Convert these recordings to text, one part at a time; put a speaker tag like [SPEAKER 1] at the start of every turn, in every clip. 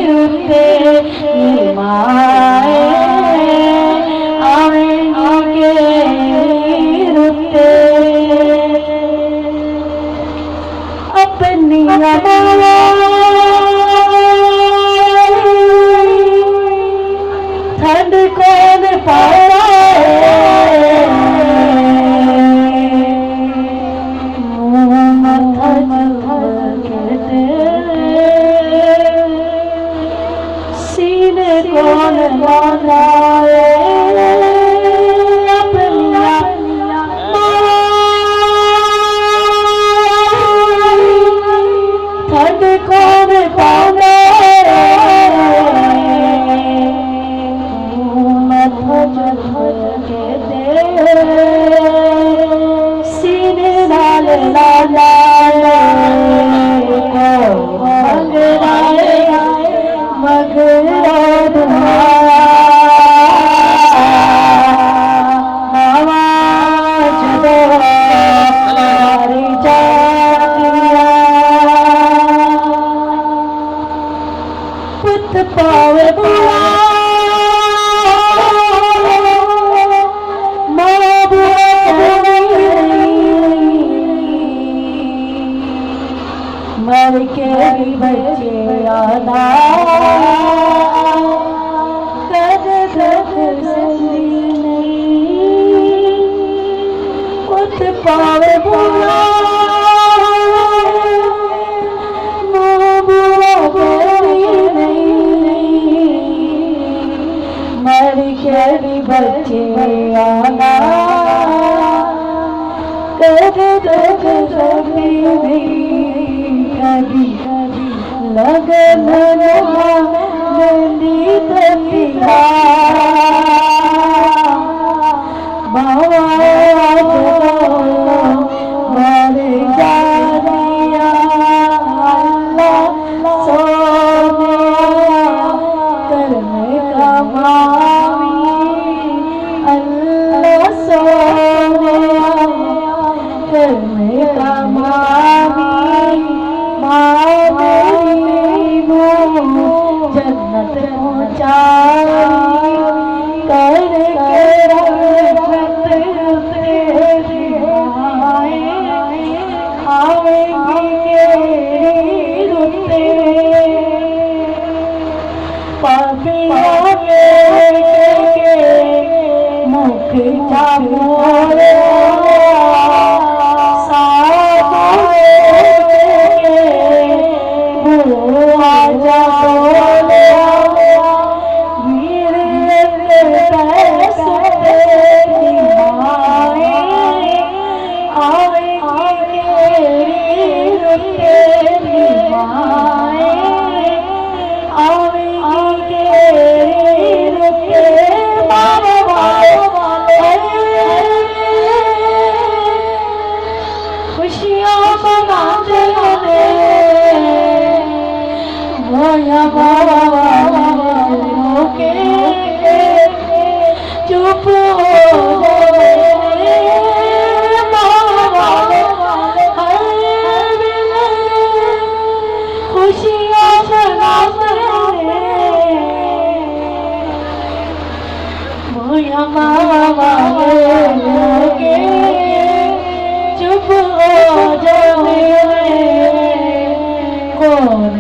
[SPEAKER 1] रुते माए आवेंगे रुते अपनी ठंड कौन पाए सीने कौन लगाए ठंड कौन पाए सीने लाल लाल मगरा पुत पावे मर के भी बच्चे आना कद नहीं कुछ पावे बोला मर के भी बच्चे आना कद नहीं कभी लगन नंदी तपिया बाबा मर जानिया अल्लाह सोने करने का मावी अल्लाह सोने करने का मावी जन्नत पहुँचाई करके रहमत तेरी आवेंगे रुते पापियों के मुख जामोरे चुप खुशियाँ के चुप हो जाए कौन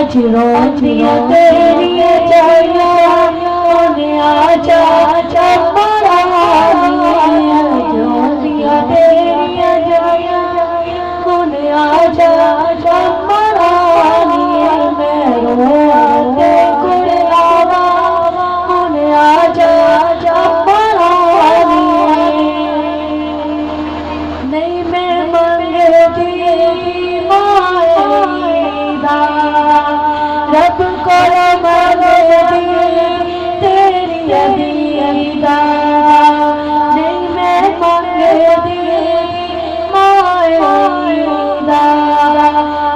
[SPEAKER 1] अज रोंदियां तेरियां जाइयां हुण आजा चंबरानिए अज रोंदियां तेरियां जाइयां हुण आजा चंबरानिए मैं रोआ ते गुण लावा हुण आजा चंबरानिए नहीं मैं मंगती माएदा रब को मंगती तेरी दीदा नहीं मैं मंगती माएदा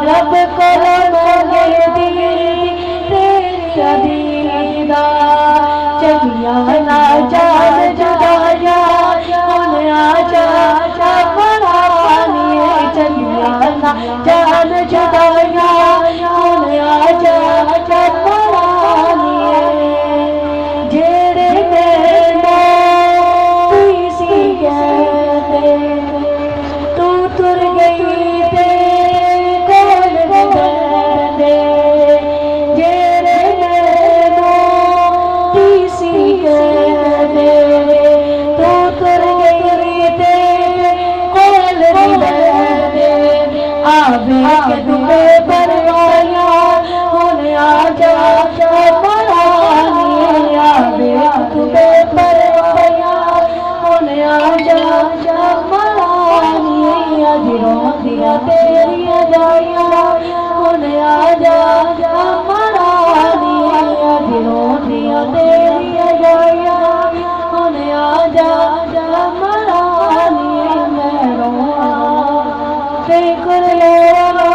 [SPEAKER 1] रब को मंगती तेरी दीदा चलिया ना जान जुदाया हुण आजा चंबरानिए चलिया ना जान जुदाया हुण आजा चंबरानिए जेड़े मैनू सी कहते तू तुर गई ते कोल दे जेड़े मैनू सी कहते तू तुर गई ते कोल दे आवे के दुबे परवाया हुण आजा चंबरानिए आवे दुबे परवाया हुण आजा चंबरानिए अज रोंदियां तेरियां जाइयां हुण आजा चंबरानिए अज रोंदियां तेरियां जाइयां हुण आजा चंबरानिए मैं रोआ ते गुर लेवा